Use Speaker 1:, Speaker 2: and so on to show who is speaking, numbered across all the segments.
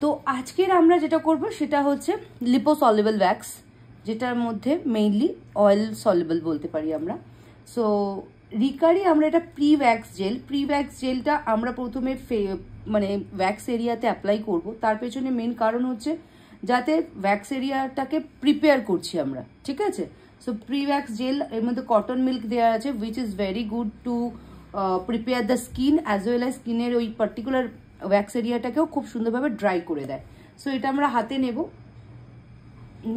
Speaker 1: তো আজকের আমরা যেটা করব সেটা হচ্ছে লিপোসলিবল ওয়্যাক্স, যেটার মধ্যে মেইনলি অয়েল সলিবল বলতে পারি আমরা। সো রিকারি আমরা এটা প্রি ওয়্যাক্স জেলটা আমরা প্রথমে মানে ওয়্যাক্স এরিয়াতে অ্যাপ্লাই করব। তার পেছনে মেন কারণ হচ্ছে যাতে ওয়্যাক্স এরিয়াটাকে প্রিপেয়ার করছি আমরা, ঠিক আছে। সো প্রি ওয়্যাক্স জেল এর মধ্যে কটন মিল্ক দেওয়া আছে, which is very good to prepare the skin as well as স্কিনের ওই পার্টিকুলার ওয়্যাক্স এরিয়াটাকেও খুব সুন্দরভাবে ড্রাই করে দেয়। সো এটা আমরা হাতে নেব,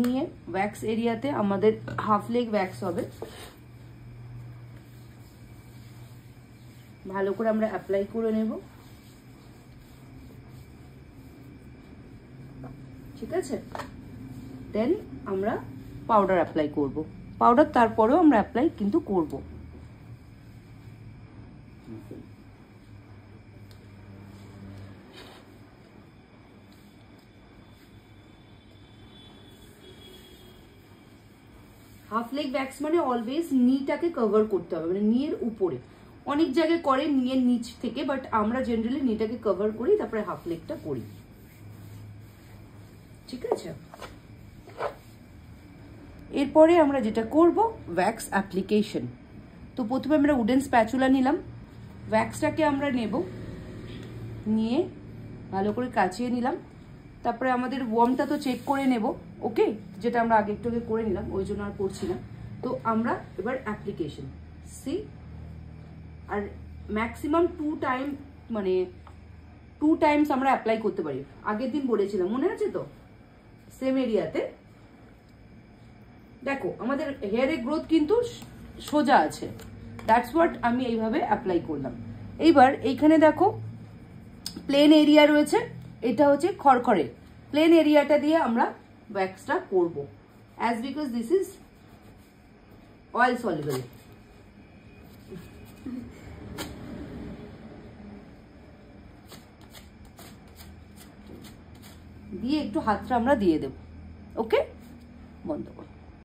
Speaker 1: নিয়ে ওয়্যাক্স এরিয়াতে আমাদের হাফ লেগ ওয়্যাক্স হবে, ভালো করে আমরা অ্যাপ্লাই করে নেব, ঠিক আছে। দেন আমরা পাউডার অ্যাপ্লাই করব। পাউডার তারপরেও আমরা অ্যাপ্লাই কিন্তু করব। হাফ লেগ ওয়্যাক্স মানে অলওয়েজ নিটাকে কভার করতে হবে, মানে নিয়ের উপরে। অনেক জায়গায় করে নিয়ের নিচ থেকে, বাট আমরা জেনারেলি নিটাকে কভার করি, তারপরে হাফ লেগটা করি, ঠিক আছে। এরপরে আমরা যেটা করব ওয়্যাক্স অ্যাপ্লিকেশন। তো প্রথমে আমরা উডেন স্প্যাচুলা নিলাম, ওয়্যাক্সটাকে আমরা নেব, নিয়ে ভালো করে কাচিয়ে নিলাম। তারপরে আমাদের ওয়ার্মটা তো চেক করে নেব, ওকে, যেটা আমরা আগে একটু আগে করে নিলাম, ওই জন্য আর করছি না। তো আমরা এবার অ্যাপ্লিকেশন সি, আর ম্যাক্সিমাম 2 টাইমস আমরা অ্যাপ্লাই করতে পারি। আগের দিন বলেছিলাম, মনে আছে তো, সেম এরিয়াতে। দেখো আমাদের হেয়ারের গ্রোথ কিন্তু সোজা আছে, দ্যাটস হোয়াট আমি এইভাবে অ্যাপ্লাই করলাম। এইবার এইখানে দেখো প্লেন এরিয়া রয়েছে, এটা হচ্ছে খড়খড়ে, প্লেন এরিয়াটা দিয়ে আমরা ওয়্যাক্সটা করব, as because this is oil soluble. দিয়ে একটু হাতটা আমরা দিয়ে দেব, ওকে, বন্ধ করো।